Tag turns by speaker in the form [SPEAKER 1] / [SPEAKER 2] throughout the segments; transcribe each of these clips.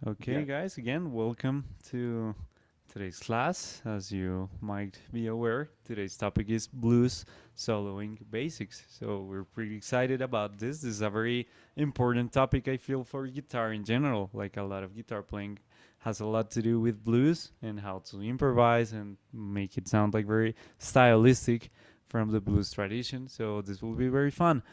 [SPEAKER 1] Okay, guys, again, welcome to today's class. As you might be aware, today's topic is blues soloing basics. So we're pretty excited about this. This is a very important topic, I feel, for guitar in general. Like a lot of guitar playing has a lot to do with blues and how to improvise and make it sound like very stylistic from the blues tradition. So this will be very fun.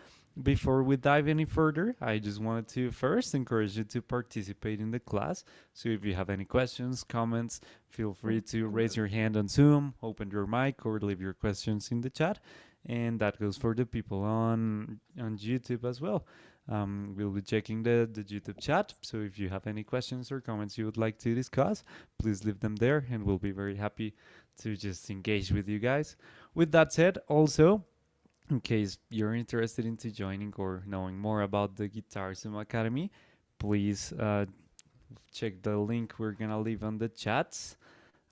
[SPEAKER 1] Before we dive any further, I just wanted to first encourage you to participate in the class. So if you have any questions, comments, feel free to raise your hand on Zoom, open your mic, or leave your questions in the chat. And that goes for the people on YouTube as well. We'll be checking the YouTube chat. So if you have any questions or comments you would like to discuss, please leave them there, and we'll be very happy to just engage with you guys. With that said, also, in case you're interested into joining or knowing more about the GuitarZoom Academy, please check the link we're gonna leave on the chats.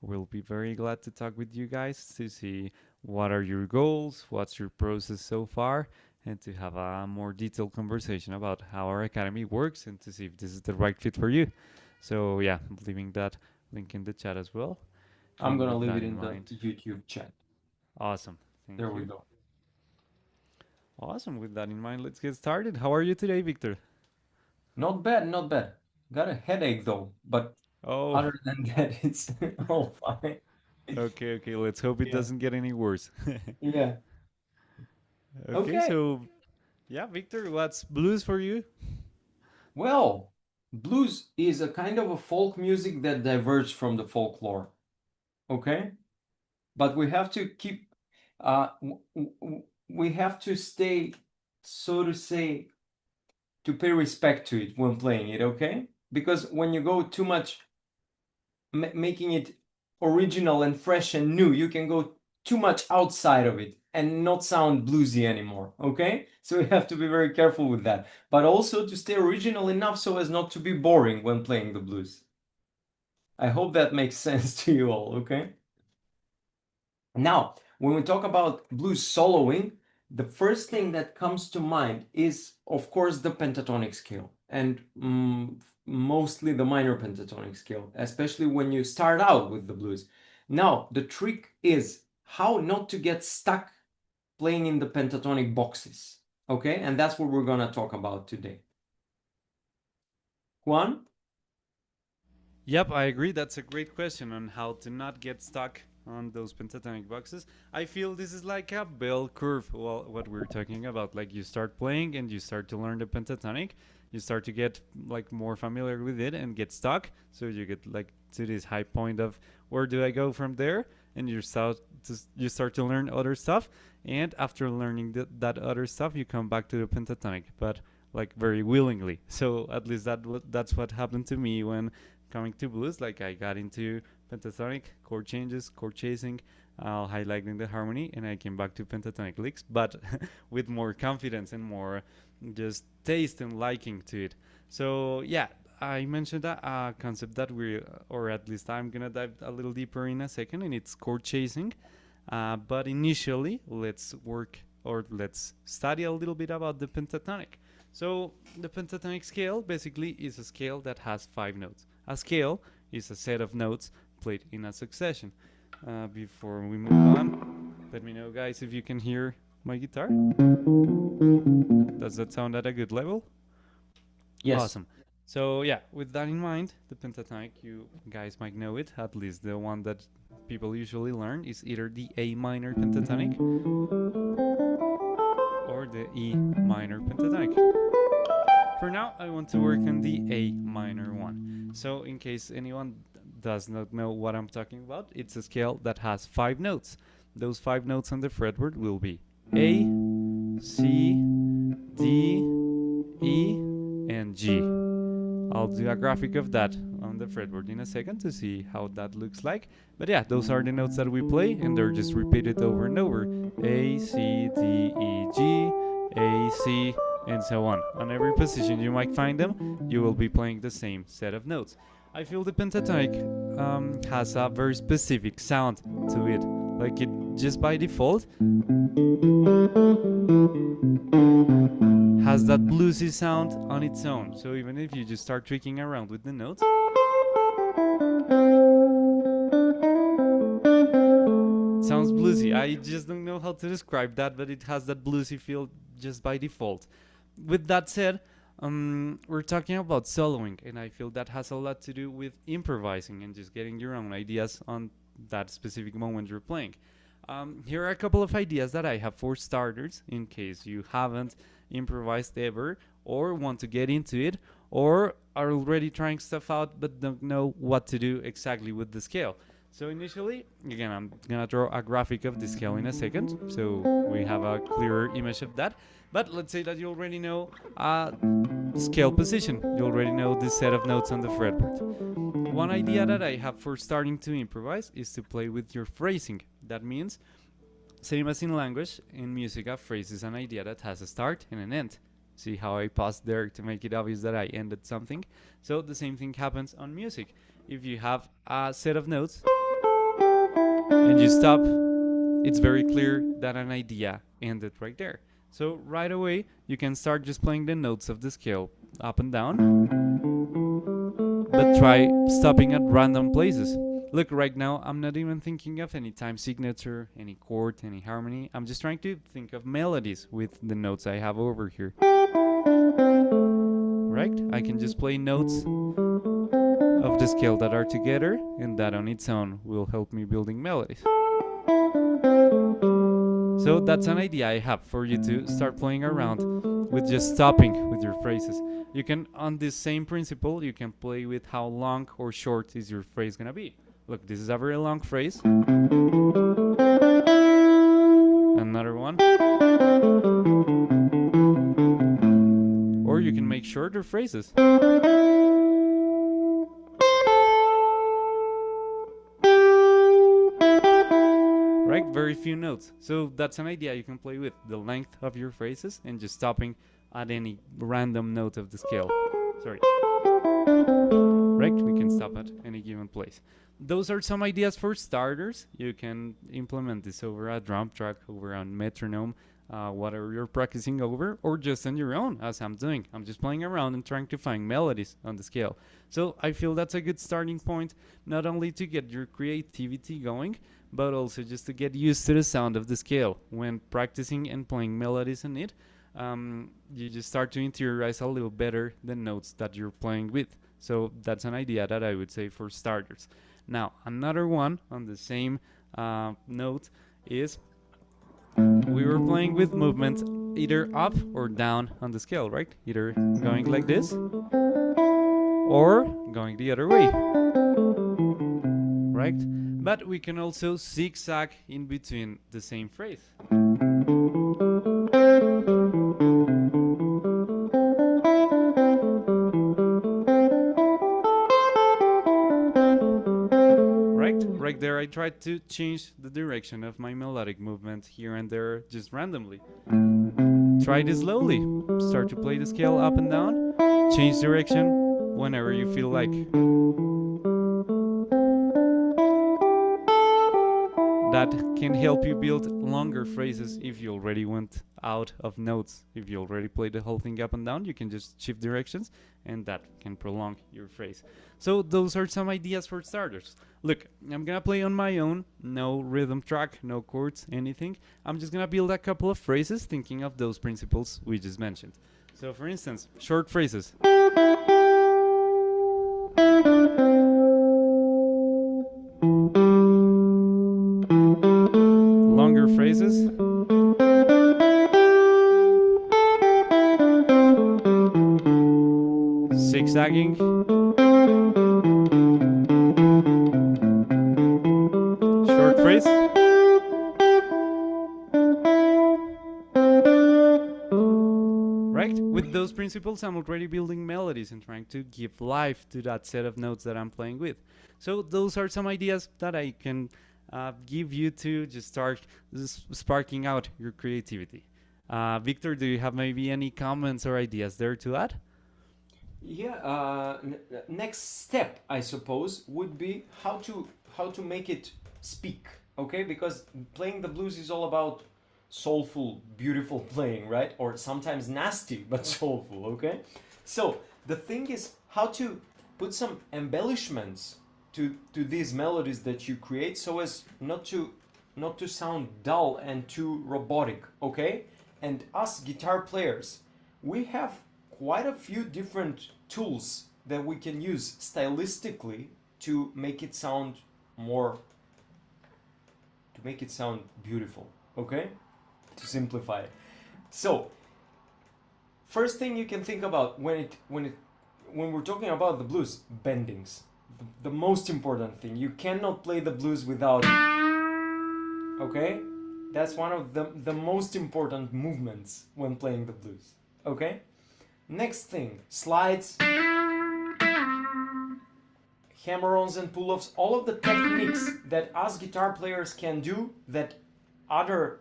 [SPEAKER 1] We'll be very glad to talk with you guys to see what are your goals, what's your process so far, and to have a more detailed conversation about how our academy works and to see if this is the right fit for you. So yeah, I'm leaving that link in the chat as well.
[SPEAKER 2] I'm gonna leave it in the YouTube chat.
[SPEAKER 1] Awesome. Thank
[SPEAKER 2] There
[SPEAKER 1] you.
[SPEAKER 2] we go.
[SPEAKER 1] Awesome. With that in mind, let's get started. How are you today, Victor?
[SPEAKER 2] Not bad, not bad. Got a headache though, but other than that, it's all fine.
[SPEAKER 1] Okay. Let's hope it doesn't get any worse.
[SPEAKER 2] Yeah.
[SPEAKER 1] Okay, so yeah, Victor, what's blues for you?
[SPEAKER 2] Well, blues is a kind of a folk music that diverges from the folklore. Okay? But we have to keep, we have to stay, so to say, to pay respect to it when playing it, okay? Because when you go too much making it original and fresh and new, you can go too much outside of it and not sound bluesy anymore, okay? So we have to be very careful with that, but also to stay original enough so as not to be boring when playing the blues. I hope that makes sense to you all, okay? Now, when we talk about blues soloing, the first thing that comes to mind is, of course, the pentatonic scale, and mostly the minor pentatonic scale, especially when you start out with the blues. Now, the trick is how not to get stuck playing in the pentatonic boxes, okay? And that's what we're gonna talk about today. Juan?
[SPEAKER 1] Yep, I agree. That's a great question on how to not get stuck on those pentatonic boxes. I feel this is like a bell curve. Well, what we're talking about, like you start playing and you start to learn the pentatonic, you start to get like more familiar with it and get stuck. So you get like to this high point of where do I go from there, and you start to learn other stuff. And after learning that other stuff, you come back to the pentatonic, but like very willingly. So at least that's what happened to me when coming to blues. Like I got into pentatonic chord changes, chord chasing, highlighting the harmony, and I came back to pentatonic licks, but with more confidence and more just taste and liking to it. So yeah, I mentioned a concept that or at least I'm gonna dive a little deeper in a second, and it's chord chasing. But initially, let's study a little bit about the pentatonic. So the pentatonic scale basically is a scale that has 5 notes. A scale is a set of notes played in a succession. Before we move on, let me know, guys, if you can hear my guitar. Does that sound at a good level?
[SPEAKER 2] Yes.
[SPEAKER 1] Awesome. So yeah, with that in mind, the pentatonic, you guys might know it, at least the one that people usually learn is either the A minor pentatonic or the E minor pentatonic. For now, I want to work on the A minor one. So in case anyone does not know what I'm talking about, it's a scale that has 5 notes. Those 5 notes on the fretboard will be A, C, D, E, and G. I'll do a graphic of that on the fretboard in a second to see how that looks like. But yeah, those are the notes that we play, and they're just repeated over and over. A, C, D, E, G, A, C, and so on. On every position you might find them, you will be playing the same set of notes. I feel the pentatonic has a very specific sound to it. Like it just by default, has that bluesy sound on its own. So even if you just start tweaking around with the notes, it sounds bluesy. I just don't know how to describe that, but it has that bluesy feel just by default. With that said, we're talking about soloing, and I feel that has a lot to do with improvising and just getting your own ideas on that specific moment you're playing. Here are a couple of ideas that I have for starters, in case you haven't improvised ever, or want to get into it, or are already trying stuff out but don't know what to do exactly with the scale. So initially, again, I'm gonna draw a graphic of the scale in a second, so we have a clearer image of that. But let's say that you already know scale position. You already know this set of notes on the fretboard. One idea that I have for starting to improvise is to play with your phrasing. That means, same as in language, in music a phrase is an idea that has a start and an end. See how I paused there to make it obvious that I ended something? So the same thing happens on music. If you have a set of notes and you stop, it's very clear that an idea ended right there. So right away, you can start just playing the notes of the scale up and down, but try stopping at random places. Look, right now, I'm not even thinking of any time signature, any chord, any harmony. I'm just trying to think of melodies with the notes I have over here. Right? I can just play notes of the scale that are together, and that on its own will help me building melodies. So that's an idea I have for you to start playing around with just stopping with your phrases. You can, on this same principle, you can play with how long or short is your phrase gonna be. Look, this is a very long phrase. Another one. Or you can make shorter phrases. Right? Very few notes. So that's an idea you can play with, the length of your phrases and just stopping at any random note of the scale. Sorry. Right? We can stop at any given place. Those are some ideas for starters. You can implement this over a drum track, over a metronome, whatever you're practicing over, or just on your own, as I'm doing. I'm just playing around and trying to find melodies on the scale. So I feel that's a good starting point, not only to get your creativity going, but also just to get used to the sound of the scale. When practicing and playing melodies on it, you just start to interiorize a little better the notes that you're playing with. So that's an idea that I would say for starters. Now, another one on the same note is we were playing with movement either up or down on the scale, right? Either going like this or going the other way, right? But we can also zigzag in between the same phrase. Right there, I tried to change the direction of my melodic movement here and there just randomly. Try it slowly. Start to play the scale up and down. Change direction whenever you feel like. That can help you build longer phrases if you already went out of notes. If you already played the whole thing up and down, you can just shift directions and that can prolong your phrase. So those are some ideas for starters. Look, I'm gonna play on my own, no rhythm track, no chords, anything. I'm just gonna build a couple of phrases thinking of those principles we just mentioned. So for instance, short phrases. Longer phrases. Zigzagging. Short phrase. Right? With those principles, I'm already building melodies and trying to give life to that set of notes that I'm playing with. So those are some ideas that I can give you to just start sparking out your creativity. Victor, do you have maybe any comments or ideas there to add?
[SPEAKER 2] Yeah, next step, I suppose, would be how to make it speak, okay? Because playing the blues is all about soulful, beautiful playing, right? Or sometimes nasty but soulful, okay? So the thing is how to put some embellishments to these melodies that you create so as not to sound dull and too robotic, okay? And us guitar players, we have quite a few different tools that we can use stylistically to make it sound more, to make it sound beautiful, okay? To simplify it. So, first thing you can think about when we're talking about the blues, bendings. The most important thing. You cannot play the blues without, okay? That's one of the most important movements when playing the blues, okay? Next thing, slides, hammer-ons and pull-offs, all of the techniques that us guitar players can do that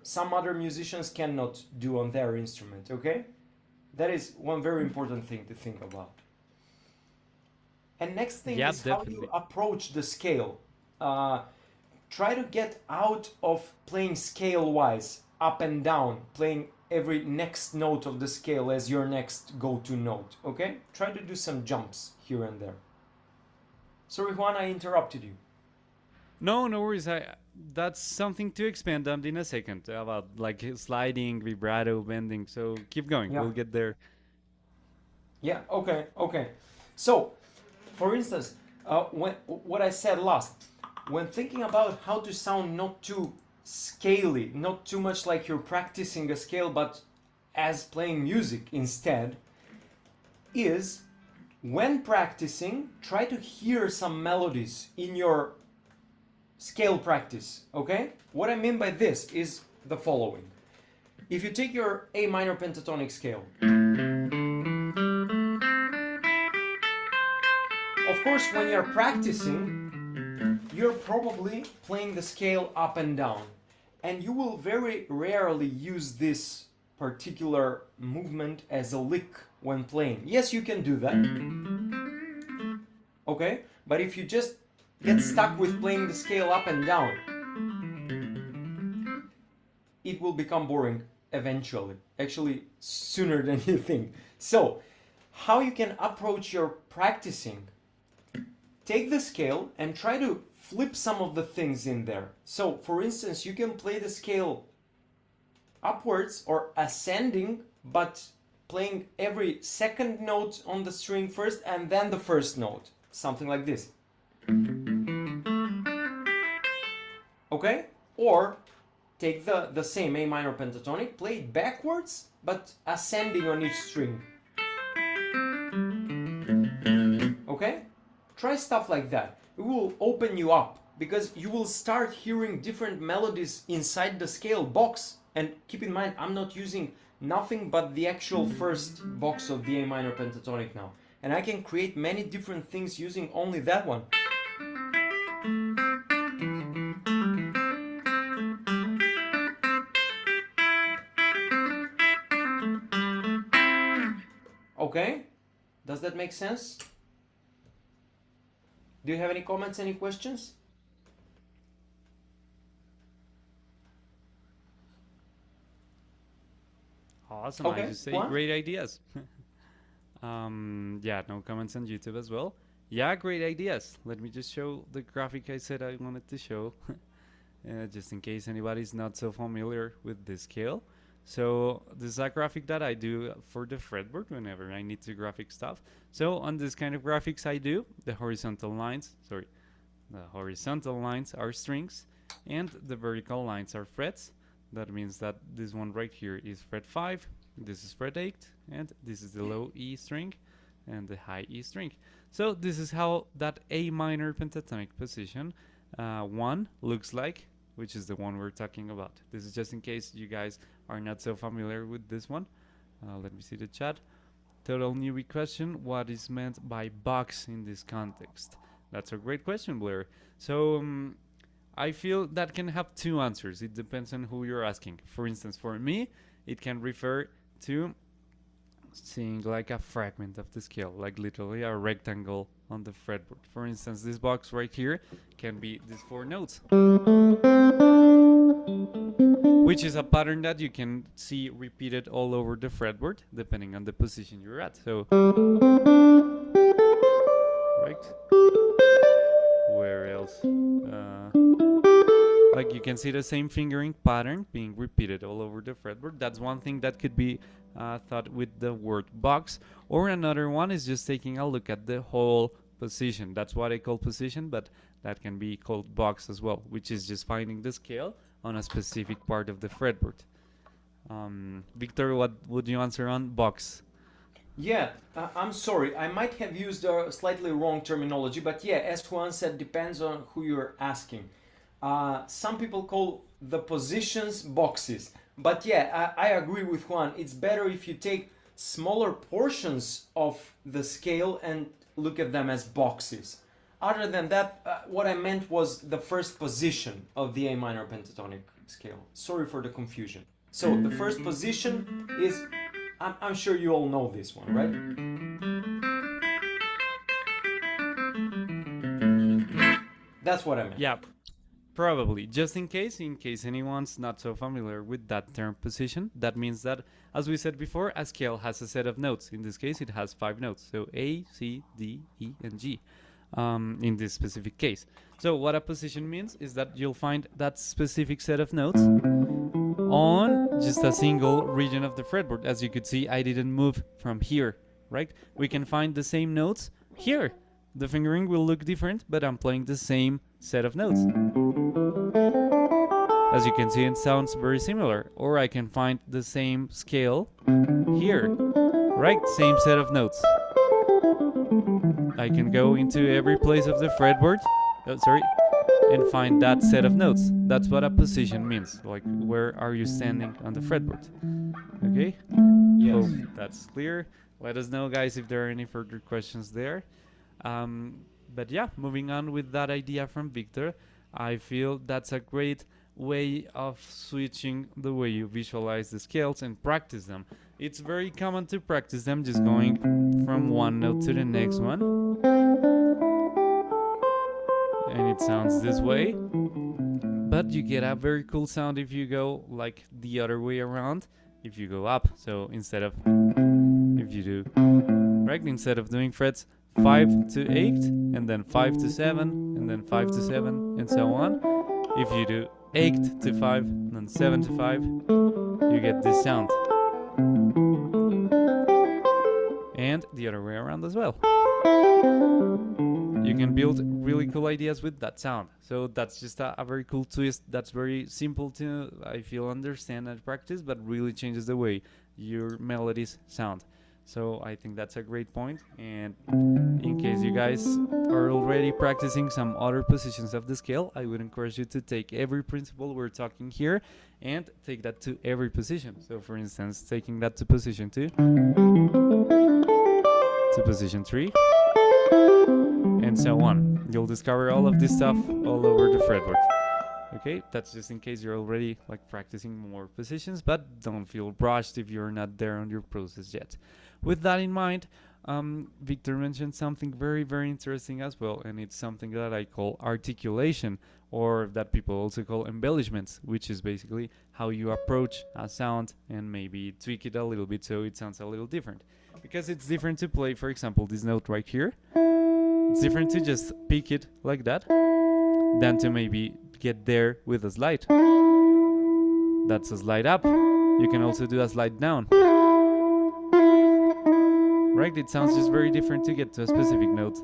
[SPEAKER 2] some other musicians cannot do on their instrument, okay? That is one very important thing to think about. And next thing is how you approach the scale. Try to get out of playing scale-wise, up and down, playing every next note of the scale as your next go-to note, okay? Try to do some jumps here and there. Sorry, Juan, I interrupted you.
[SPEAKER 1] No, no worries. That's something to expand on in a second about like sliding, vibrato, bending. So keep going.
[SPEAKER 2] Yeah.
[SPEAKER 1] We'll get there.
[SPEAKER 2] Yeah. Okay. So, for instance, what I said last, when thinking about how to sound not too scaly, not too much like you're practicing a scale, but as playing music instead, is when practicing, try to hear some melodies in your scale practice, okay? What I mean by this is the following. If you take your A minor pentatonic scale, of course, when you're practicing, you're probably playing the scale up and down, and you will very rarely use this particular movement as a lick when playing. Yes, you can do that, okay? But if you just get stuck with playing the scale up and down, it will become boring eventually, actually sooner than you think. So, how you can approach your practicing, take the scale and try to flip some of the things in there. So, for instance, you can play the scale upwards or ascending, but playing every second note on the string first and then the first note. Something like this. Okay? Or take the same A minor pentatonic, play it backwards, but ascending on each string. Okay? Try stuff like that. It will open you up because you will start hearing different melodies inside the scale box. And keep in mind, I'm not using nothing but the actual first box of the A minor pentatonic now. And I can create many different things using only that one. Okay? Does that make sense? Do you have any comments, any questions?
[SPEAKER 1] Awesome.
[SPEAKER 2] Okay,
[SPEAKER 1] I just say
[SPEAKER 2] Juan?
[SPEAKER 1] great ideas. Yeah, no comments on YouTube as well. Yeah, great ideas. Let me just show the graphic I said I wanted to show, just in case anybody's not so familiar with this scale. So this is a graphic that I do for the fretboard whenever I need to graphic stuff. So on this kind of graphics I do, the horizontal lines are strings and the vertical lines are frets. That means that this one right here is fret 5, this is fret 8, and this is the low E string and the high E string. So this is how that A minor pentatonic position 1 looks like, which is the one we're talking about. This is just in case you guys are not so familiar with this one. Let me see the chat. Total newbie question, what is meant by box in this context? That's a great question, Blair. So I feel that can have two answers. It depends on who you're asking. For instance, for me, it can refer to seeing like a fragment of the scale, like literally a rectangle on the fretboard. For instance, this box right here can be these 4 notes. which is a pattern that you can see repeated all over the fretboard depending on the position you're at. So, right? Where else? Like you can see the same fingering pattern being repeated all over the fretboard. That's one thing that could be thought with the word box. Or another one is just taking a look at the whole position. That's what I call position, but that can be called box as well, which is just finding the scale on a specific part of the fretboard. Victor, what would you answer on box?
[SPEAKER 2] Yeah, I'm sorry. I might have used a slightly wrong terminology, but yeah, as Juan said, depends on who you're asking. Some people call the positions boxes, but yeah, I agree with Juan. It's better if you take smaller portions of the scale and look at them as boxes. Other than that, what I meant was the first position of the A minor pentatonic scale. Sorry for the confusion. So the first position is, I'm sure you all know this one, right? That's what I meant.
[SPEAKER 1] Yeah, probably. Just in case anyone's not so familiar with that term position, that means that, as we said before, a scale has a set of notes. In this case, it has 5 notes. So A, C, D, E, and G. In this specific case. So what a position means is that you'll find that specific set of notes on just a single region of the fretboard. As you could see, I didn't move from here, right? We can find the same notes here. The fingering will look different, but I'm playing the same set of notes. As you can see, it sounds very similar. Or I can find the same scale here, right? Same set of notes. I can go into every place of the fretboard, and find that set of notes. That's what a position means. Like, where are you standing on the fretboard? Okay?
[SPEAKER 2] Yes.
[SPEAKER 1] Hope that's clear. Let us know, guys, if there are any further questions there. But yeah, moving on with that idea from Victor, I feel that's a great way of switching the way you visualize the scales and practice them. It's very common to practice them just going from one note to the next one. And it sounds this way. But you get a very cool sound if you go like the other way around, if you go up. So instead of, if you do, right, instead of doing frets 5 to 8, and then 5 to 7, and then 5 to 7, and so on. If you do 8 to 5, and then 7 to 5, you get this sound. And the other way around as well. You can build really cool ideas with that sound. So that's just a very cool twist. That's very simple to, I feel, understand and practice, but really changes the way your melodies sound. So I think that's a great point. And in case you guys are already practicing some other positions of the scale, I would encourage you to take every principle we're talking here and take that to every position. So for instance, taking that to position 2, to position 3, and so on. You'll discover all of this stuff all over the fretboard. Okay, that's just in case you're already like practicing more positions, but don't feel rushed if you're not there on your process yet. With that in mind, Victor mentioned something very, very interesting as well, and it's something that I call articulation, or that people also call embellishments, which is basically how you approach a sound and maybe tweak it a little bit so it sounds a little different. Because it's different to play, for example, this note right here. It's different to just pick it like that than to maybe get there with a slide. That's a slide up. You can also do a slide down. Right? It sounds just very different to get to a specific note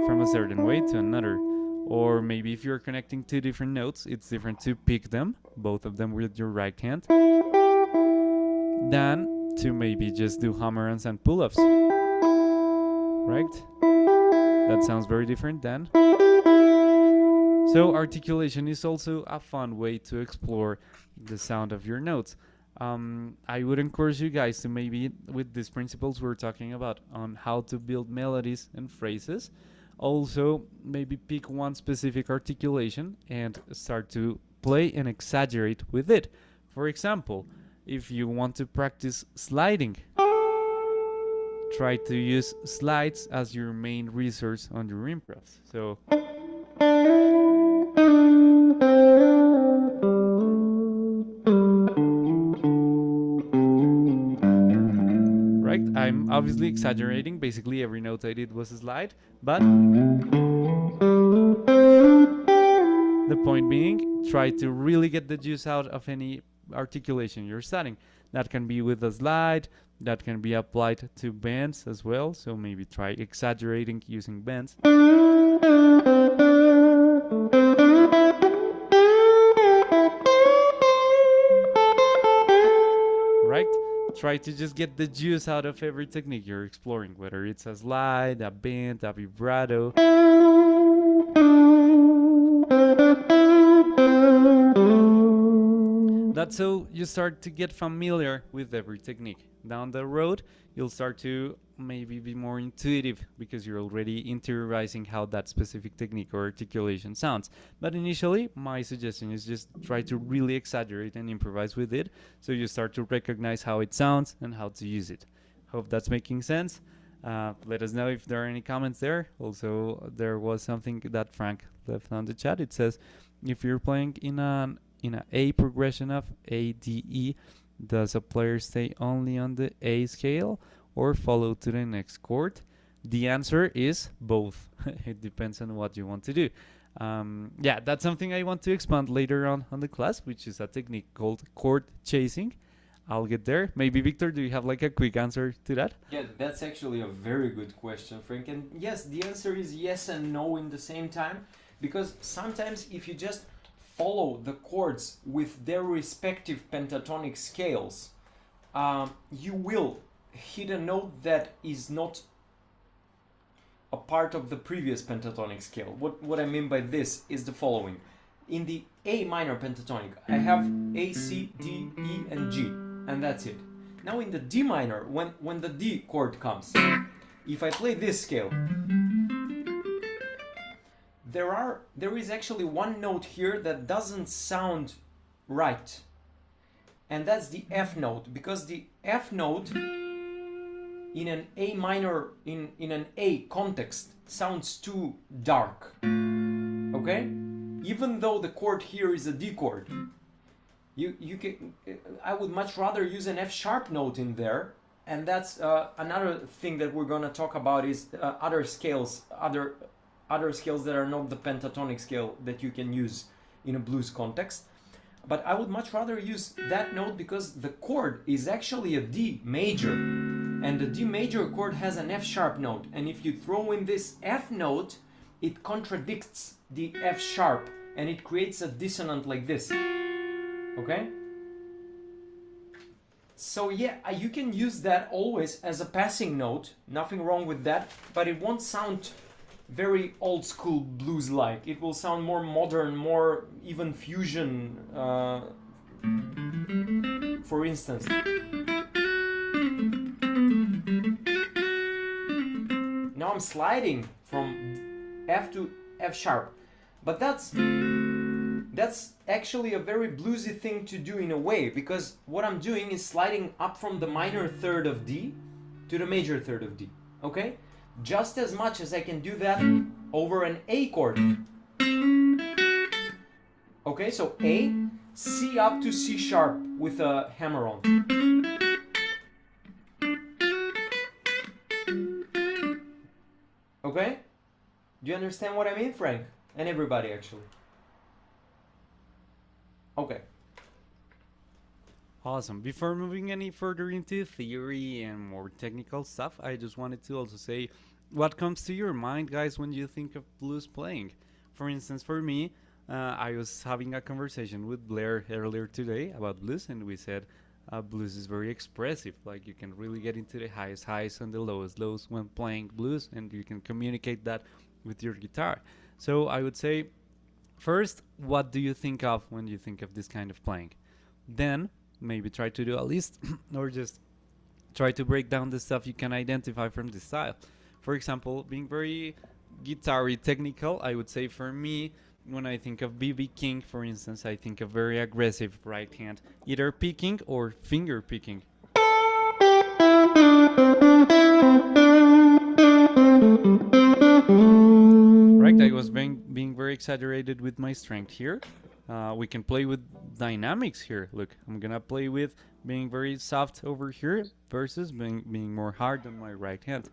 [SPEAKER 1] from a certain way to another. Or maybe if you're connecting two different notes, it's different to pick them, both of them with your right hand, than to maybe just do hammer-ons and pull-ups. Right? That sounds very different than. So articulation is also a fun way to explore the sound of your notes. I would encourage you guys to maybe, with these principles we're talking about on how to build melodies and phrases, also maybe pick one specific articulation and start to play and exaggerate with it. For example, if you want to practice sliding, try to use slides as your main resource on your improvs. So obviously exaggerating. Basically, every note I did was a slide, but the point being, try to really get the juice out of any articulation you're studying. That can be with a slide, that can be applied to bends as well, so maybe try exaggerating using bends. Right? Try to just get the juice out of every technique you're exploring, whether it's a slide, a bend, a vibrato. That's so you start to get familiar with every technique. Down the road, you'll start to maybe be more intuitive because you're already interiorizing how that specific technique or articulation sounds. But initially, my suggestion is just try to really exaggerate and improvise with it so you start to recognize how it sounds and how to use it. Hope that's making sense. Let us know if there are any comments there. Also, there was something that Frank left on the chat. It says, if you're playing in an A progression of A, D, E, does a player stay only on the A scale or follow to the next chord? The answer is both. It depends on what you want to do. Yeah, that's something I want to expand later on the class, which is a technique called chord chasing. I'll get there. Maybe, Victor, do you have like a quick answer to that?
[SPEAKER 2] Yeah, that's actually a very good question, Frank. And yes, the answer is yes and no in the same time, because sometimes if you just follow the chords with their respective pentatonic scales, you will hit a note that is not a part of the previous pentatonic scale. What I mean by this is the following. In the A minor pentatonic, I have A, C, D, E, and G, and that's it. Now in the D minor, when the D chord comes, if I play this scale, there is actually one note here that doesn't sound right, and that's the F note, because the F note in an A minor, in an A context, sounds too dark. Okay? Even though the chord here is a D chord, you can, I would much rather use an F sharp note in there, and that's another thing that we're gonna talk about is other scales, other scales that are not the pentatonic scale that you can use in a blues context. But I would much rather use that note because the chord is actually a D major, and the D major chord has an F sharp note, and if you throw in this F note, it contradicts the F sharp and it creates a dissonant like this. Okay? So yeah, you can use that always as a passing note, nothing wrong with that, but it won't sound very old school blues like. It will sound more modern, more even fusion. For instance, now I'm sliding from F to F sharp, but that's actually a very bluesy thing to do in a way, because what I'm doing is sliding up from the minor third of D to the major third of D. Okay? Just as much as I can do that over an A chord. Okay, so A, C up to C sharp with a hammer on. Okay? Do you understand what I mean, Frank? And everybody, actually. Okay.
[SPEAKER 1] Awesome. Before moving any further into theory and more technical stuff, I just wanted to also say what comes to your mind, guys, when you think of blues playing. For instance, for me, I was having a conversation with Blair earlier today about blues, and we said blues is very expressive. Like, you can really get into the highest highs and the lowest lows when playing blues, and you can communicate that with your guitar. So I would say, first, what do you think of when you think of this kind of playing? Then maybe try to do a list or just try to break down the stuff you can identify from this style. For example, being very guitar-y technical, I would say for me, when I think of B.B. King, for instance, I think of very aggressive right hand, either picking or finger picking. Right, I was being very exaggerated with my strength here. We can play with dynamics here. Look, I'm gonna play with being very soft over here versus being more hard on my right hand.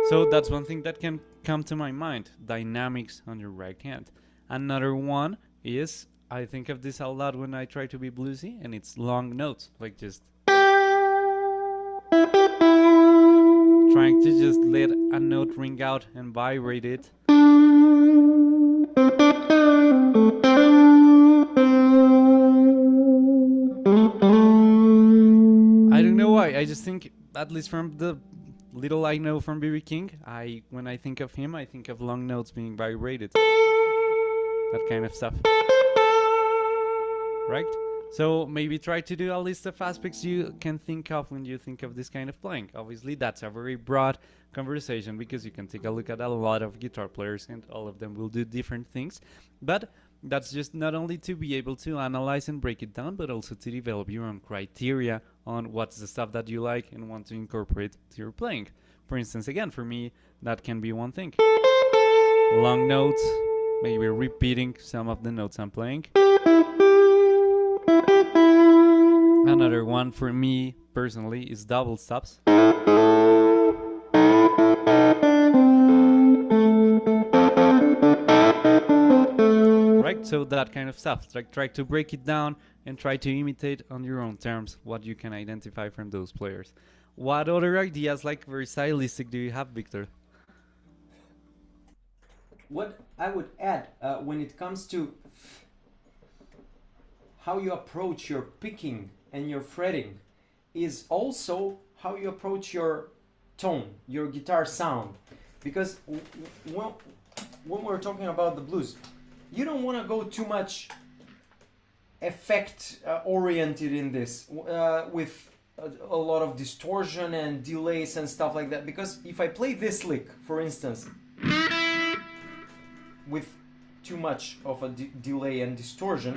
[SPEAKER 1] So that's one thing that can come to my mind, dynamics on your right hand. Another one is, I think of this a lot when I try to be bluesy, and it's long notes, like just trying to just let a note ring out and vibrate it. I don't know why, I just think, at least from the little I know from B.B. King, when I think of him, I think of long notes being vibrated. That kind of stuff. Right? So maybe try to do a list of aspects you can think of when you think of this kind of playing. Obviously, that's a very broad conversation because you can take a look at a lot of guitar players and all of them will do different things. But that's just not only to be able to analyze and break it down, but also to develop your own criteria on what's the stuff that you like and want to incorporate to your playing. For instance, again, for me, that can be one thing. Long notes, maybe repeating some of the notes I'm playing. Another one for me personally is double stops. Right, so that kind of stuff. Like try to break it down and try to imitate on your own terms what you can identify from those players. What other ideas, like very stylistic, do you have, Victor?
[SPEAKER 2] What I would add when it comes to how you approach your picking and your fretting is also how you approach your tone, your guitar sound. Because when we're talking about the blues, you don't want to go too much effect oriented in this with a lot of distortion and delays and stuff like that. Because if I play this lick, for instance, with too much of a delay and distortion,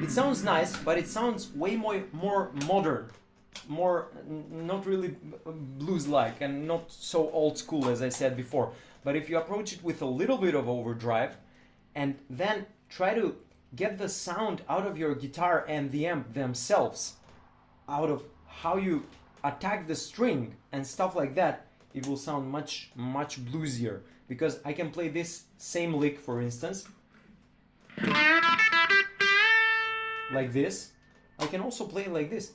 [SPEAKER 2] it sounds nice, but it sounds way more modern, more not really blues-like and not so old school as I said before. But if you approach it with a little bit of overdrive and then try to get the sound out of your guitar and the amp themselves, out of how you attack the string and stuff like that, it will sound much bluesier. Because I can play this same lick, for instance, like this. I can also play like this.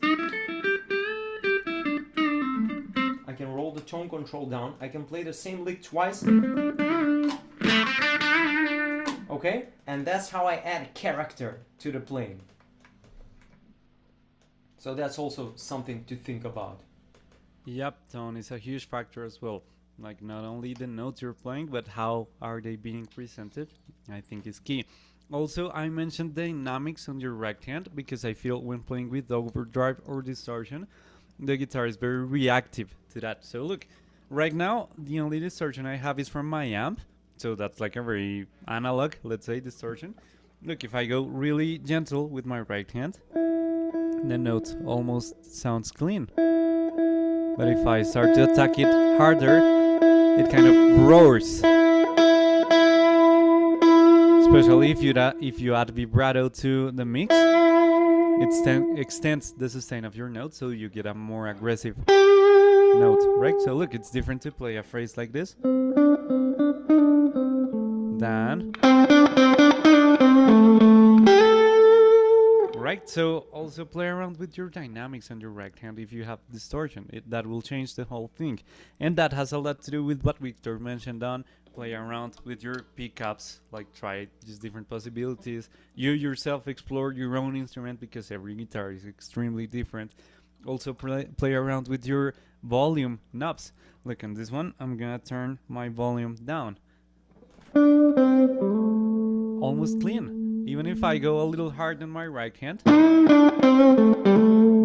[SPEAKER 2] I can roll the tone control down. I can play the same lick twice. Okay? And that's how I add character to the playing. So that's also something to think about.
[SPEAKER 1] Yep, tone is a huge factor as well. Like not only the notes you're playing, but how are they being presented, I think is key. Also, I mentioned dynamics on your right hand because I feel when playing with overdrive or distortion, the guitar is very reactive to that. So look, right now, the only distortion I have is from my amp. So that's like a very analog, let's say, distortion. Look, if I go really gentle with my right hand, the note almost sounds clean. But if I start to attack it harder, it kind of roars. Especially if you add vibrato to the mix, it extends the sustain of your note, so you get a more aggressive note, right? So look, it's different to play a phrase like this than, right? So also play around with your dynamics on your right hand if you have distortion. That will change the whole thing. And that has a lot to do with what Victor mentioned on play around with your pickups, like try just different possibilities. You yourself explore your own instrument because every guitar is extremely different. Also play around with your volume knobs. Look, on this one, I'm gonna turn my volume down. Almost clean. Even if I go a little hard on my right hand,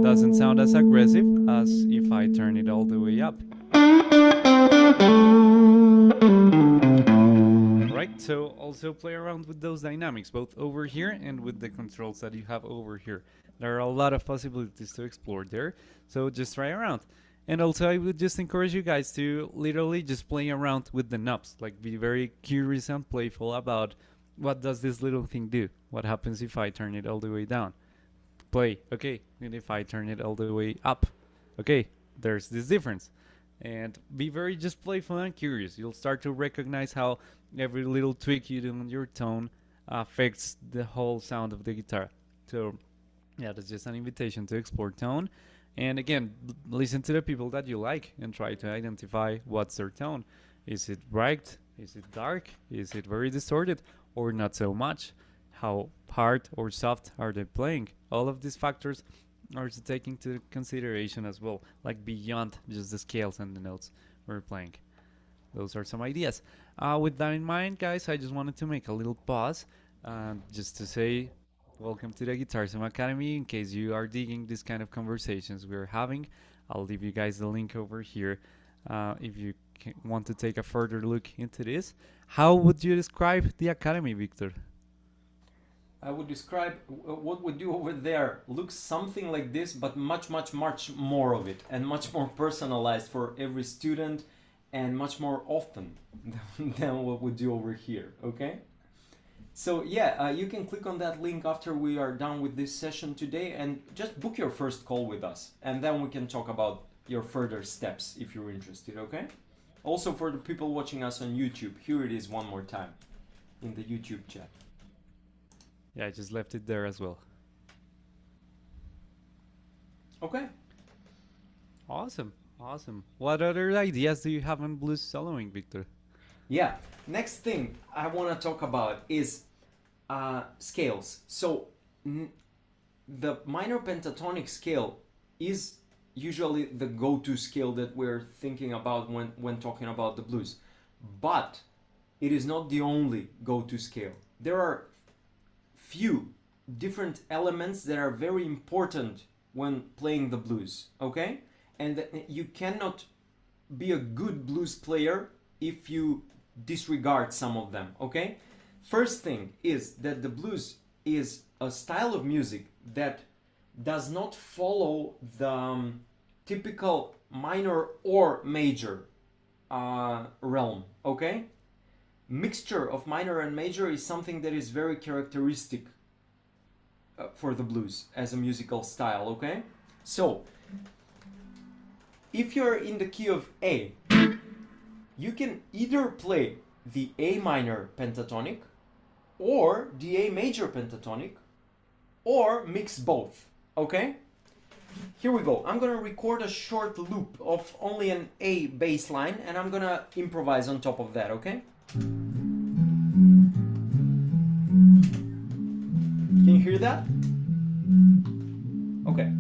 [SPEAKER 1] doesn't sound as aggressive as if I turn it all the way up. Right, so also play around with those dynamics, both over here and with the controls that you have over here. There are a lot of possibilities to explore there, so just try around. And also, I would just encourage you guys to literally just play around with the knobs, like be very curious and playful about what does this little thing do? What happens if I turn it all the way down? Play, okay, and if I turn it all the way up, okay, there's this difference. And be very just playful and curious. You'll start to recognize how every little tweak you do on your tone affects the whole sound of the guitar. So yeah, that's just an invitation to explore tone. And again, listen to the people that you like and try to identify what's their tone. Is it bright? Is it dark? Is it very distorted? Or not so much? How hard or soft are they playing? All of these factors are to take into consideration as well, like beyond just the scales and the notes we're playing. Those are some ideas. With that in mind, guys, I just wanted to make a little pause just to say welcome to the GuitarZoom Academy. In case you are digging this kind of conversations we're having, I'll leave you guys the link over here if you want to take a further look into this. How would you describe the Academy, Victor?
[SPEAKER 2] I would describe what we do over there looks something like this, but much more of it, and much more personalized for every student, and much more often than what we do over here, okay? So yeah, you can click on that link after we are done with this session today and just book your first call with us, and then we can talk about your further steps if you're interested, okay? Also for the people watching us on YouTube, here it is one more time in the YouTube chat.
[SPEAKER 1] Yeah, I just left it there as well.
[SPEAKER 2] Okay.
[SPEAKER 1] Awesome. What other ideas do you have on blues soloing, Victor?
[SPEAKER 2] Yeah, next thing I want to talk about is scales. So the minor pentatonic scale is usually the go-to scale that we're thinking about when talking about the blues. But it is not the only go-to scale. There are few different elements that are very important when playing the blues, okay? And you cannot be a good blues player if you disregard some of them, okay? First thing is that the blues is a style of music that does not follow the typical minor or major realm, okay? Mixture of minor and major is something that is very characteristic for the blues as a musical style, okay? So, if you're in the key of A, you can either play the A minor pentatonic or the A major pentatonic or mix both, okay? Here we go. I'm gonna record a short loop of only an A bass line and I'm gonna improvise on top of that, okay? Can you hear that? Okay.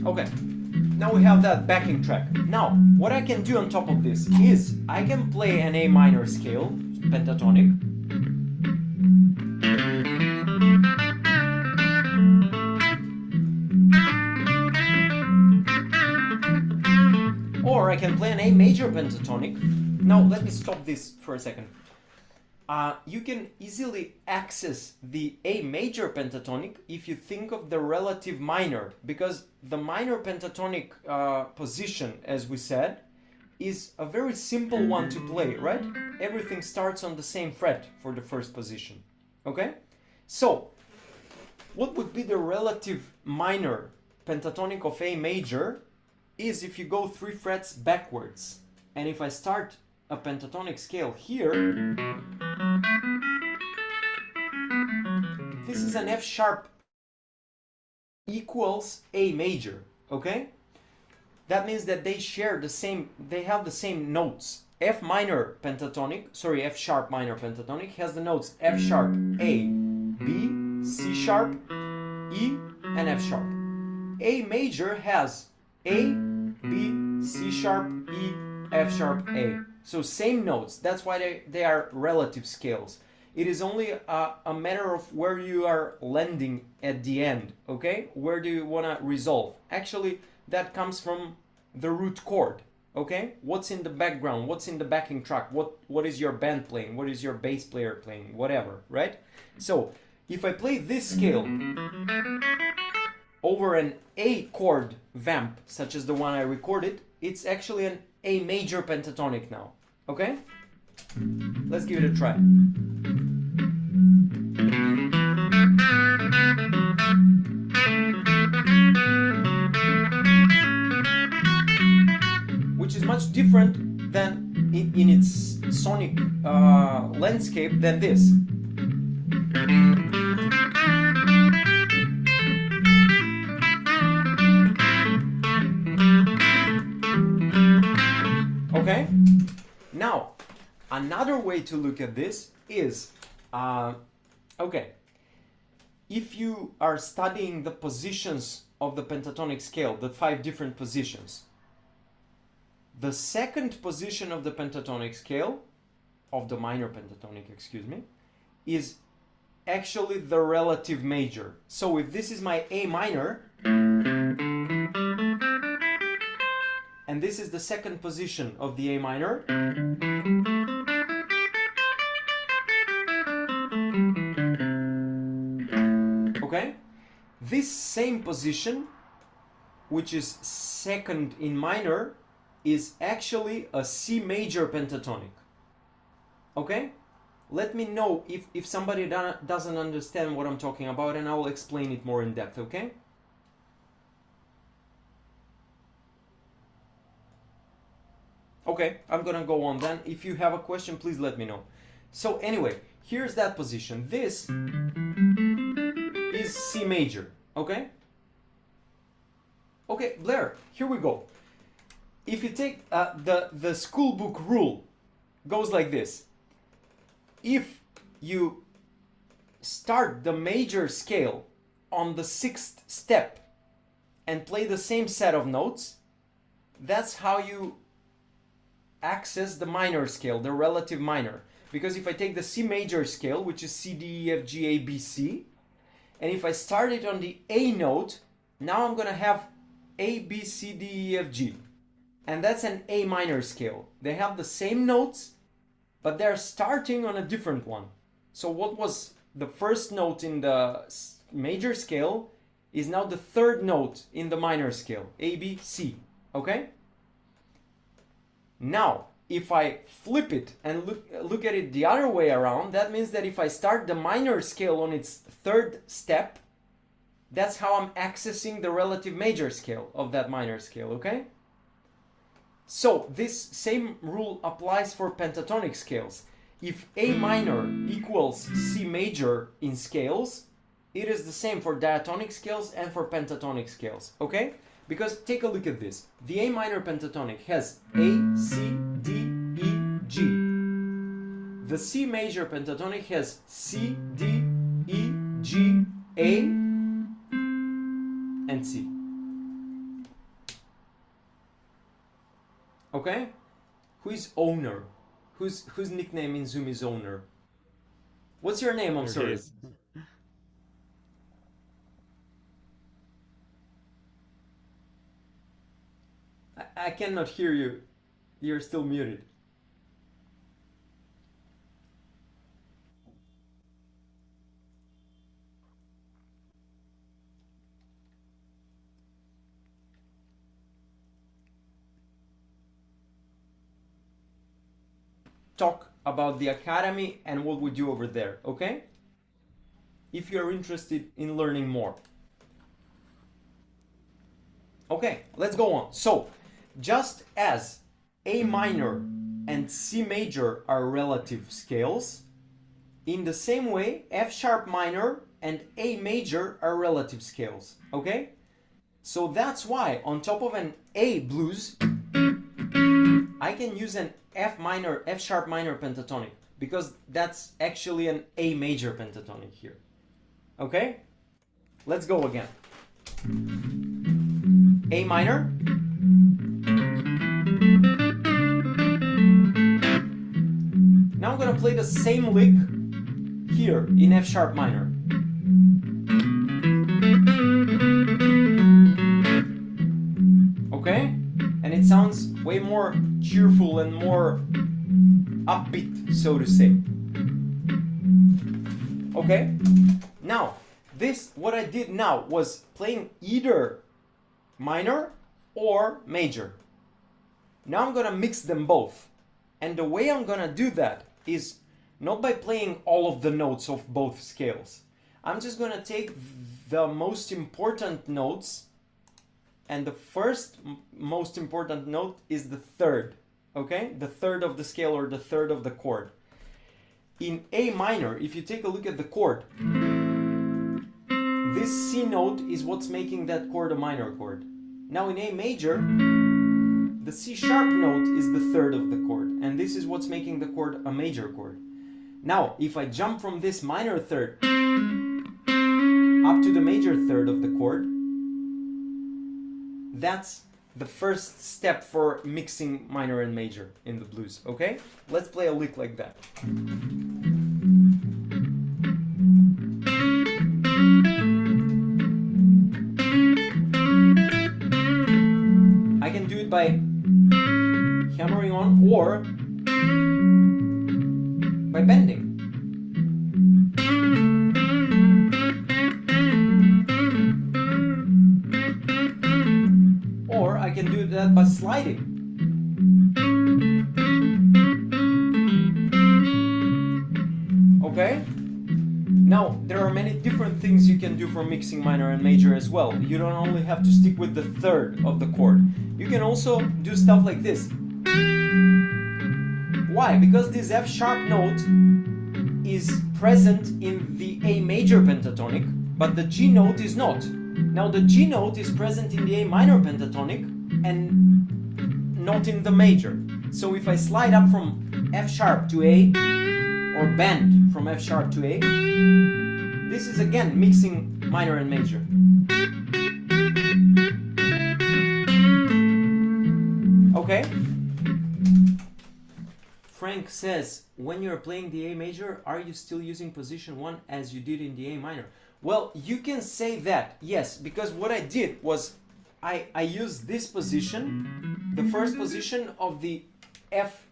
[SPEAKER 2] Okay. Now we have that backing track. Now, what I can do on top of this is I can play an A minor scale, pentatonic. Or I can play an A major pentatonic. Now let me stop this for a second. You can easily access the A major pentatonic if you think of the relative minor, because the minor pentatonic position, as we said, is a very simple one to play, right? Everything starts on the same fret for the first position, okay? So, what would be the relative minor pentatonic of A major is if you go 3 frets backwards. And if I start a pentatonic scale here, this is an F sharp equals A major, okay? That means that they share the same, they have the same notes. F minor pentatonic, sorry, F sharp minor pentatonic has the notes F sharp, A, B, C sharp, E, and F sharp. A major has A, B, C sharp, E, F sharp, A. So same notes, that's why they are relative scales. It is only a matter of where you are landing at the end, okay? Where do you want to resolve? Actually, that comes from the root chord. Okay, what's in the background, what's in the backing track, what is your band playing, what is your bass player playing, whatever, right? So if I play this scale over an A chord vamp, such as the one I recorded, it's actually an A major pentatonic now. Okay, let's give it a try. Which is much different than in its sonic landscape than this. Okay? Now, another way to look at this is, okay, if you are studying the positions of the pentatonic scale, the 5 different positions, the second position of the pentatonic scale, of the minor pentatonic, excuse me, is actually the relative major. So if this is my A minor, and this is the second position of the A minor, okay, this same position, which is second in minor, is actually a C major pentatonic. Okay? Let me know if somebody doesn't understand what I'm talking about, and I will explain it more in depth, okay? Okay, I'm gonna go on then. If you have a question, please let me know. So anyway, here's that position. This is C major, okay? Okay, Blair, here we go. If you take the school book rule, goes like this. If you start the major scale on the 6th step and play the same set of notes, that's how you access the minor scale, the relative minor. Because if I take the C major scale, which is C, D, E, F, G, A, B, C, and if I start it on the A note, now I'm gonna have A, B, C, D, E, F, G. And that's an A minor scale. They have the same notes, but they're starting on a different one. So what was the first note in the major scale is now the third note in the minor scale, A, B, C, okay? Now, if I flip it and look at it the other way around, that means that if I start the minor scale on its third step, that's how I'm accessing the relative major scale of that minor scale, okay? So this same rule applies for pentatonic scales. If A minor equals C major in scales, it is the same for diatonic scales and for pentatonic scales, okay? Because take a look at this. The A minor pentatonic has A, C, D, E, G. The C major pentatonic has C, D, E, G, A, and C. Okay? Who is owner? Whose nickname in Zoom is owner? What's your name? I'm sorry. I cannot hear you. You're still muted. Talk about the academy and what we do over there, okay? If you're interested in learning more. Okay, let's go on. So, just as A minor and C major are relative scales, in the same way, F sharp minor and A major are relative scales, okay? So that's why on top of an A blues, I can use an F sharp minor pentatonic, because that's actually an A major pentatonic here. Okay? Let's go again. A minor. Now I'm gonna play the same lick here in F sharp minor. cheerful and more upbeat, so to say. Okay? Now, what I did now was playing either minor or major. Now I'm gonna mix them both. And the way I'm gonna do that is not by playing all of the notes of both scales. I'm just gonna take the most important notes, and the first most important note is the third, okay? The third of the scale or the third of the chord. In A minor, if you take a look at the chord, this C note is what's making that chord a minor chord. Now in A major, the C sharp note is the third of the chord, and this is what's making the chord a major chord. Now, if I jump from this minor third up to the major third of the chord, that's the first step for mixing minor and major in the blues, okay? Let's play a lick like that. I can do it by hammering on or by bending. Or I can do that by sliding. Okay? Now, there are many different things you can do for mixing minor and major as well. You don't only have to stick with the third of the chord. You can also do stuff like this. Why? Because this F sharp note is present in the A major pentatonic, but the G note is not. Now the G note is present in the A minor pentatonic and not in the major. So if I slide up from F sharp to A, or bend from F sharp to A, this is again mixing minor and major. Okay? Frank says, when you're playing the A major, are you still using position 1 as you did in the A minor? Well, you can say that, yes, because what I did was I used this position, the first position of the F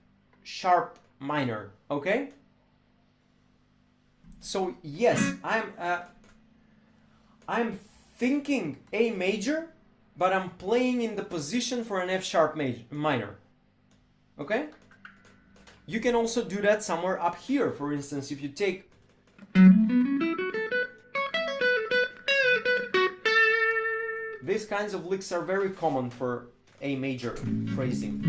[SPEAKER 2] sharp minor, okay? So yes, I'm thinking A major, but I'm playing in the position for an F sharp minor, okay? You can also do that somewhere up here. For instance, if you take these kinds of licks are very common for A major phrasing.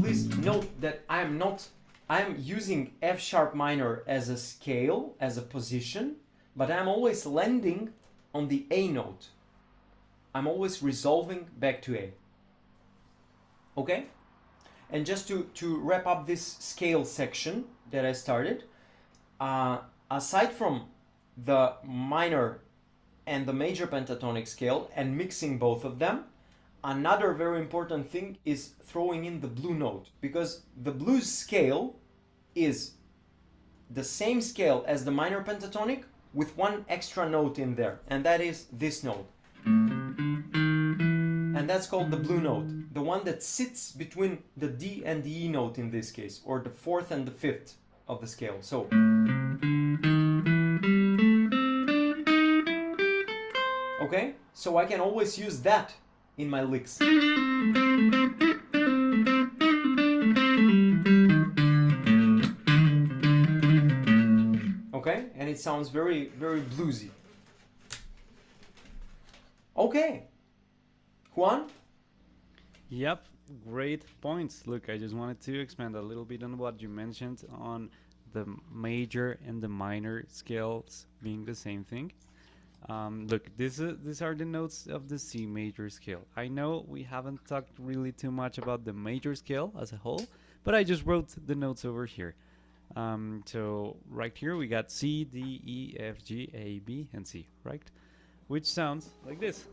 [SPEAKER 2] Please note that I'm using F sharp minor as a scale, as a position, but I'm always landing on the A note. I'm always resolving back to A. Okay? And just to wrap up this scale section that I started, aside from the minor and the major pentatonic scale and mixing both of them, another very important thing is throwing in the blue note, because the blues scale is the same scale as the minor pentatonic with one extra note in there, and that is this note. And that's called the blue note, the one that sits between the D and the E note in this case, or the fourth and the fifth of the scale. So okay, so I can always use that in my licks. Okay, and it sounds very, very bluesy. Okay, Juan?
[SPEAKER 1] Yep, great points. Look, I just wanted to expand a little bit on what you mentioned on the major and the minor scales being the same thing. Look, these are the notes of the C major scale. I know we haven't talked really too much about the major scale as a whole, but I just wrote the notes over here. So right here we got C, D, E, F, G, A, B, and C, right? Which sounds like this.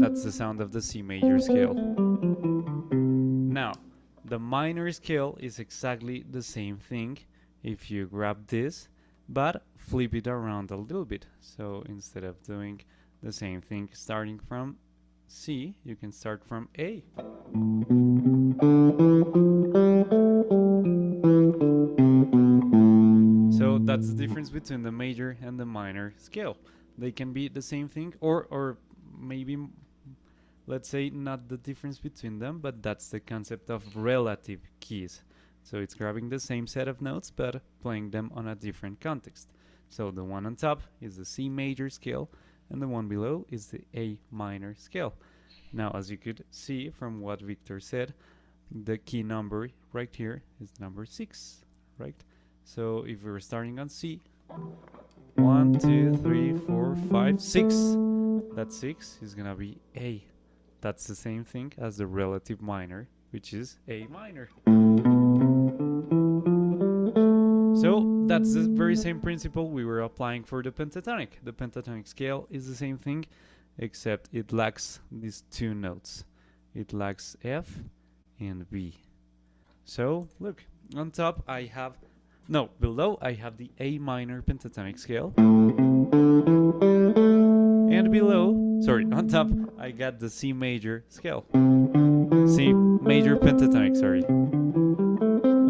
[SPEAKER 1] That's the sound of the C major scale. Now, the minor scale is exactly the same thing if you grab this, but flip it around a little bit. So instead of doing the same thing starting from C, you can start from A. So that's the difference between the major and the minor scale. They can be the same thing, or maybe, let's say, not the difference between them, but that's the concept of relative keys. So it's grabbing the same set of notes, but playing them on a different context. So the one on top is the C major scale, and the one below is the A minor scale. Now, as you could see from what Victor said, the key number right here is number 6, right? So if we're starting on C, 1, 2, 3, 4, 5, 6, that 6 is gonna be A. That's the same thing as the relative minor, which is A minor. So that's the very same principle we were applying for the pentatonic. The pentatonic scale is the same thing, except it lacks these two notes. It lacks F and B. So look, on top I have, no, below I have the A minor pentatonic scale. And below, sorry, on top I got the C major scale. C major pentatonic, sorry.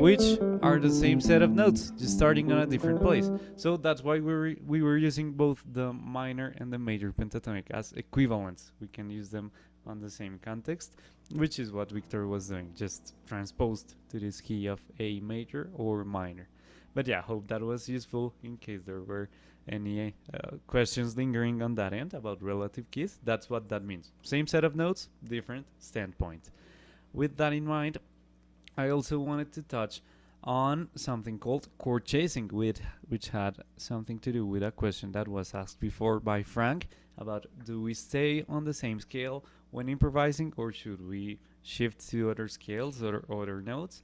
[SPEAKER 1] Which are the same set of notes, just starting on a different place. So that's why we were using both the minor and the major pentatonic as equivalents. We can use them on the same context, which is what Victor was doing, just transposed to this key of A major or minor. But yeah, hope that was useful in case there were any questions lingering on that end about relative keys. That's what that means. Same set of notes, different standpoint. With that in mind, I also wanted to touch on something called chord chasing, which had something to do with a question that was asked before by Frank about, do we stay on the same scale when improvising, or should we shift to other scales or other notes?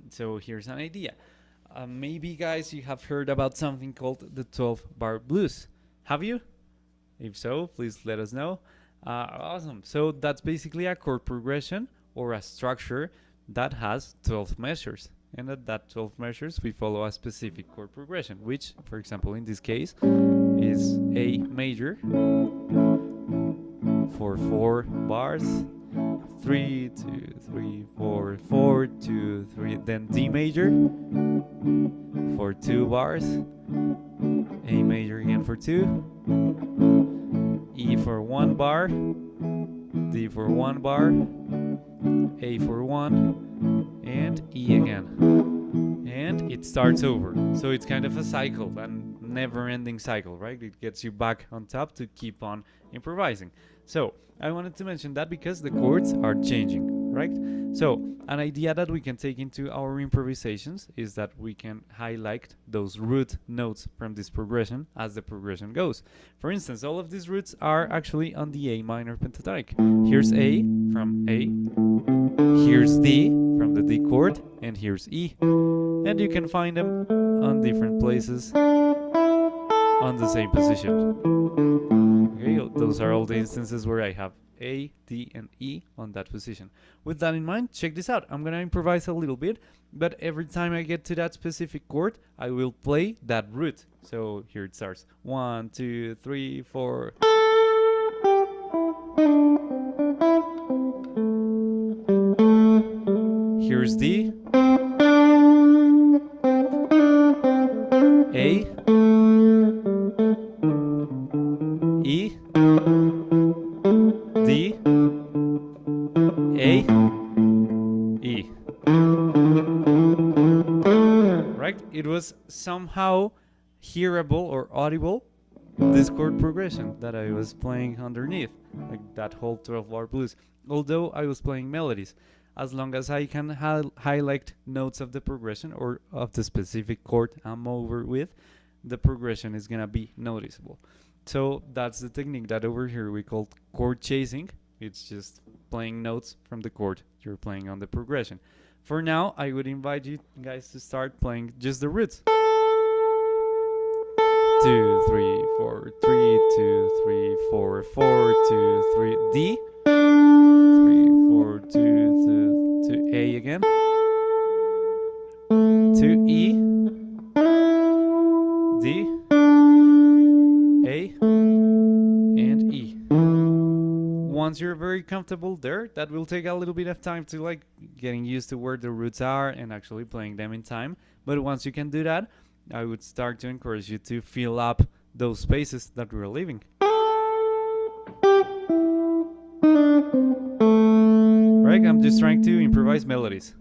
[SPEAKER 1] So here's an idea. Maybe, guys, you have heard about something called the 12-bar blues. Have you? If so, please let us know. Awesome. So that's basically a chord progression or a structure that has 12 measures. And at that 12 measures, we follow a specific chord progression, which, for example, in this case, is A major for 4 bars, 3, 2, 3, 4, 4, 2, 3, then D major for 2 bars, A major again for 2, E for 1 bar, D for 1 bar, A for 1, and E again. And it starts over. So it's kind of a cycle, a never-ending cycle, right? It gets you back on top to keep on improvising. So I wanted to mention that because the chords are changing, right? So an idea that we can take into our improvisations is that we can highlight those root notes from this progression as the progression goes. For instance, all of these roots are actually on the A minor pentatonic. Here's A from A, here's D from the D chord, and here's E. And you can find them on different places on the same position. Okay, those are all the instances where I have A, D, and E on that position. With that in mind, check this out. I'm gonna improvise a little bit, but every time I get to that specific chord, I will play that root. So here it starts. 1, 2, 3, 4. Here's D, A, E, D, A, E. Right? It was somehow hearable or audible, this chord progression that I was playing underneath, like that whole 12-bar blues. Although I was playing melodies, as long as I can highlight notes of the progression or of the specific chord I'm over with, the progression is gonna be noticeable. So that's the technique that over here we call chord chasing. It's just playing notes from the chord you're playing on the progression. For now, I would invite you guys to start playing just the roots. 2, 3, 4, 3, 2, 3, 4, 4, 2, 3, D. 3, 4, 2, 2, A again, to E, D, A, and E. Once you're very comfortable there, that will take a little bit of time to like getting used to where the roots are and actually playing them in time. But once you can do that, I would start to encourage you to fill up those spaces that we're leaving. Right? I'm just trying to improvise melodies.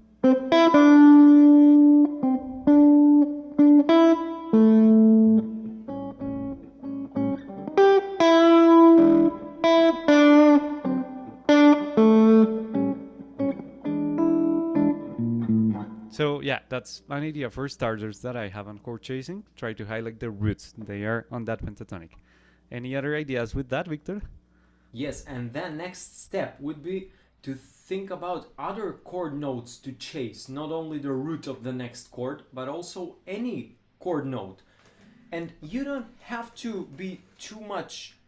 [SPEAKER 1] So yeah, that's an idea for starters that I have on chord chasing. Try to highlight the roots. They are on that pentatonic. Any other ideas with that, Victor?
[SPEAKER 2] Yes, and then next step would be to think about other chord notes to chase, not only the root of the next chord, but also any chord note. And you don't have to be too much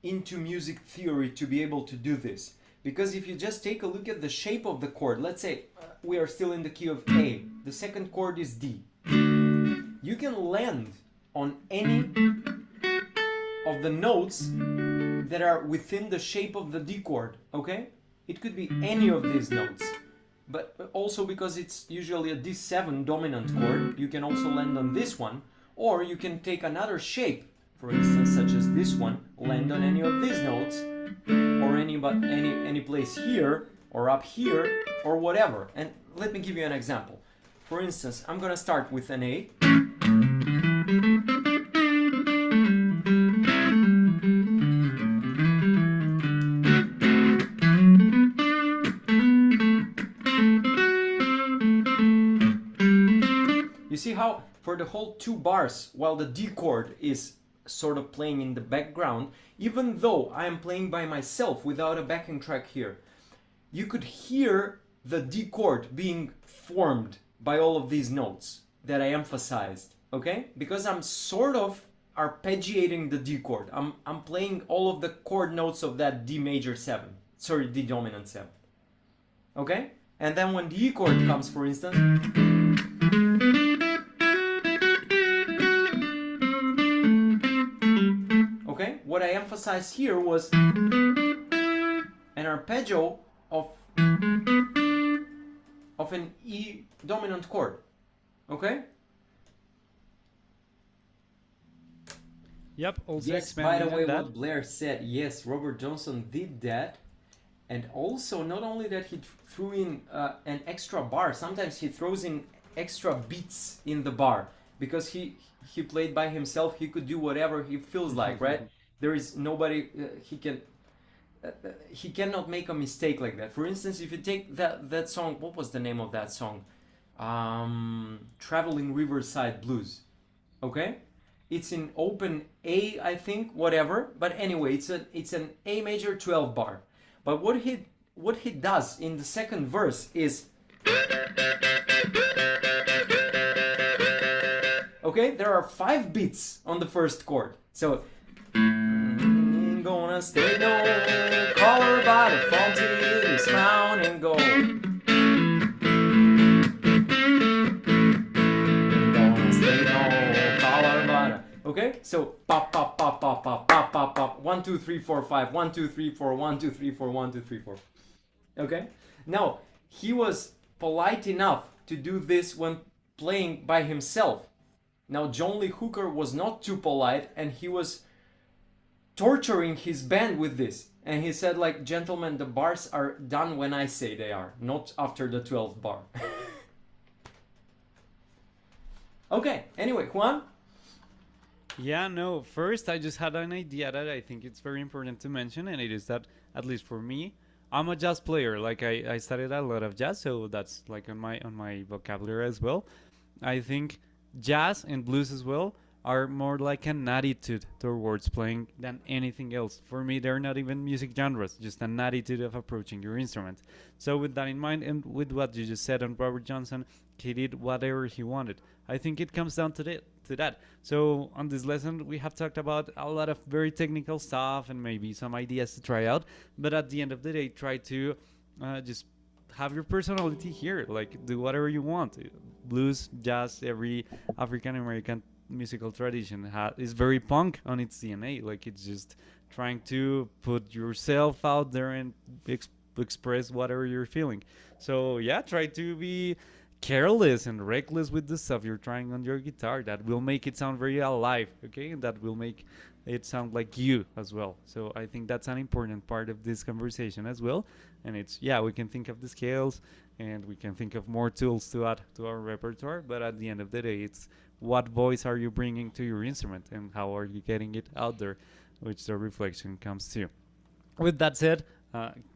[SPEAKER 2] into music theory to be able to do this. Because if you just take a look at the shape of the chord, let's say we are still in the key of A, the second chord is D. You can land on any of the notes that are within the shape of the D chord, okay? It could be any of these notes. But also because it's usually a D7 dominant chord, you can also land on this one, or you can take another shape, for instance, such as this one, land on any of these notes, or any place here, or up here, or whatever. And let me give you an example. For instance, I'm gonna start with an A. You see how for the whole 2 bars, while the D chord is sort of playing in the background, even though I am playing by myself without a backing track here, you could hear the D chord being formed by all of these notes that I emphasized, okay? Because I'm sort of arpeggiating the D chord. I'm playing all of the chord notes of that D major 7, sorry, D dominant 7, okay? And then when the E chord comes, for instance, okay, what I emphasized here was an arpeggio of an E dominant chord, okay?
[SPEAKER 1] Yep, also
[SPEAKER 2] Yes, by
[SPEAKER 1] expanding
[SPEAKER 2] the way,
[SPEAKER 1] on that.
[SPEAKER 2] what Blair said, yes, Robert Johnson did that. And also, not only that, he threw in an extra bar. Sometimes he throws in extra beats in the bar because he played by himself. He could do whatever he feels like, right? There is nobody he cannot make a mistake like that. For instance, if you take that song, what was the name of that song? Traveling Riverside Blues. Okay, it's in open A, I think, whatever. But anyway, it's an A major 12 bar. But what he does in the second verse is, okay, there are 5 beats on the first chord. So ain't gonna stay no color by the frontiers, mountain gold. Okay, so pop pop pop pop pop pop pop pop 1 2 3 4 5 1 2 3 4 1 2 3 4 1 2 3 4. Okay, now he was polite enough to do this when playing by himself. Now John Lee Hooker was not too polite, and he was torturing his band with this, and he said, like, gentlemen, the bars are done when I say they are, not after the 12th bar. Okay, anyway, Juan.
[SPEAKER 1] Yeah, no, first I just had an idea that I think it's very important to mention, and it is that, at least for me, I'm a jazz player. Like I studied a lot of jazz, so that's like on my vocabulary as well. I think jazz and blues as well are more like an attitude towards playing than anything else. For me, they're not even music genres, just an attitude of approaching your instrument. So with that in mind, and with what you just said on Robert Johnson, he did whatever he wanted. I think it comes down to that. So on this lesson, we have talked about a lot of very technical stuff and maybe some ideas to try out. But at the end of the day, try to just have your personality here. Like, do whatever you want. Blues, jazz, every African American musical tradition is very punk on its DNA. Like, it's just trying to put yourself out there and express whatever you're feeling. So yeah, try to be careless and reckless with the stuff you're trying on your guitar. That will make it sound very alive, okay? And that will make it sound like you as well. So I think that's an important part of this conversation as well. And it's, yeah, we can think of the scales and we can think of more tools to add to our repertoire, but at the end of the day, it's what voice are you bringing to your instrument and how are you getting it out there, which the reflection comes to. With that said,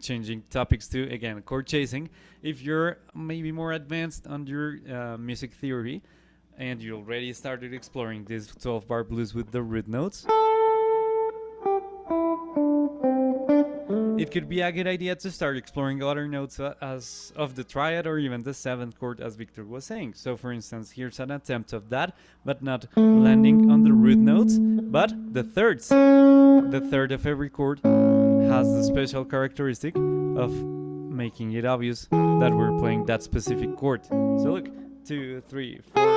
[SPEAKER 1] changing topics to, again, chord chasing. If you're maybe more advanced on your music theory and you already started exploring this 12-bar blues with the root notes, it could be a good idea to start exploring other notes as of the triad or even the seventh chord, as Victor was saying. So for instance, here's an attempt of that, but not landing on the root notes, but the thirds. The third of every chord has the special characteristic of making it obvious that we're playing that specific chord. So look, 2, 3, 4.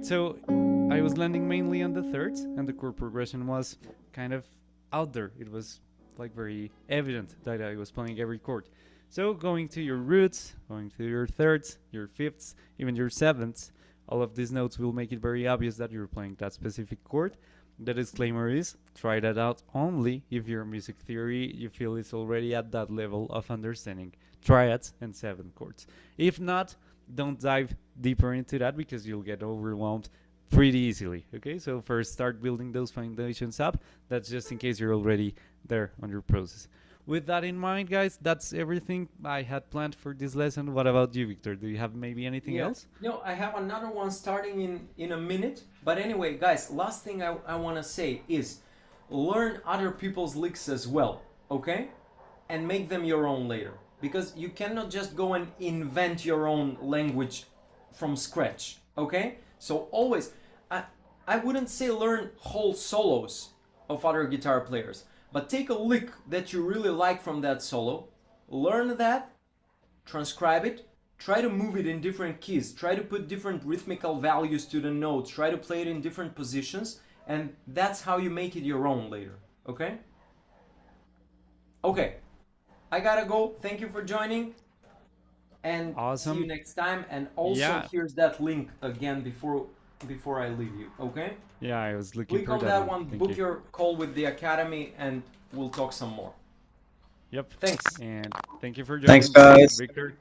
[SPEAKER 1] So I was landing mainly on the thirds, and the chord progression was kind of out there. It was like very evident that I was playing every chord. So going to your roots, going to your thirds, your fifths, even your sevenths, all of these notes will make it very obvious that you're playing that specific chord. The disclaimer is, try that out only if your music theory you feel is already at that level of understanding triads and seven chords. If not, don't dive deeper into that because you'll get overwhelmed pretty easily. Okay, so first start building those foundations up. That's just in case you're already there on your process. With that in mind, guys, that's everything I had planned for this lesson. What about you, Victor? Do you have maybe anything else?
[SPEAKER 2] No, I have another one starting in a minute. But anyway, guys, last thing I want to say is learn other people's licks as well, okay? And make them your own later. Because you cannot just go and invent your own language from scratch, okay? So always, I wouldn't say learn whole solos of other guitar players, but take a lick that you really like from that solo, learn that, transcribe it, try to move it in different keys, try to put different rhythmical values to the notes, try to play it in different positions, and that's how you make it your own later, okay? Okay. I gotta go. Thank you for joining. And
[SPEAKER 1] awesome.
[SPEAKER 2] See you next time. And also here's that link again before I leave you. Okay?
[SPEAKER 1] Yeah, I was looking
[SPEAKER 2] for that one. Book your call with the Academy and we'll talk some more.
[SPEAKER 1] Yep.
[SPEAKER 2] Thanks.
[SPEAKER 1] And thank you for joining.
[SPEAKER 3] Thanks, guys.
[SPEAKER 1] Victor.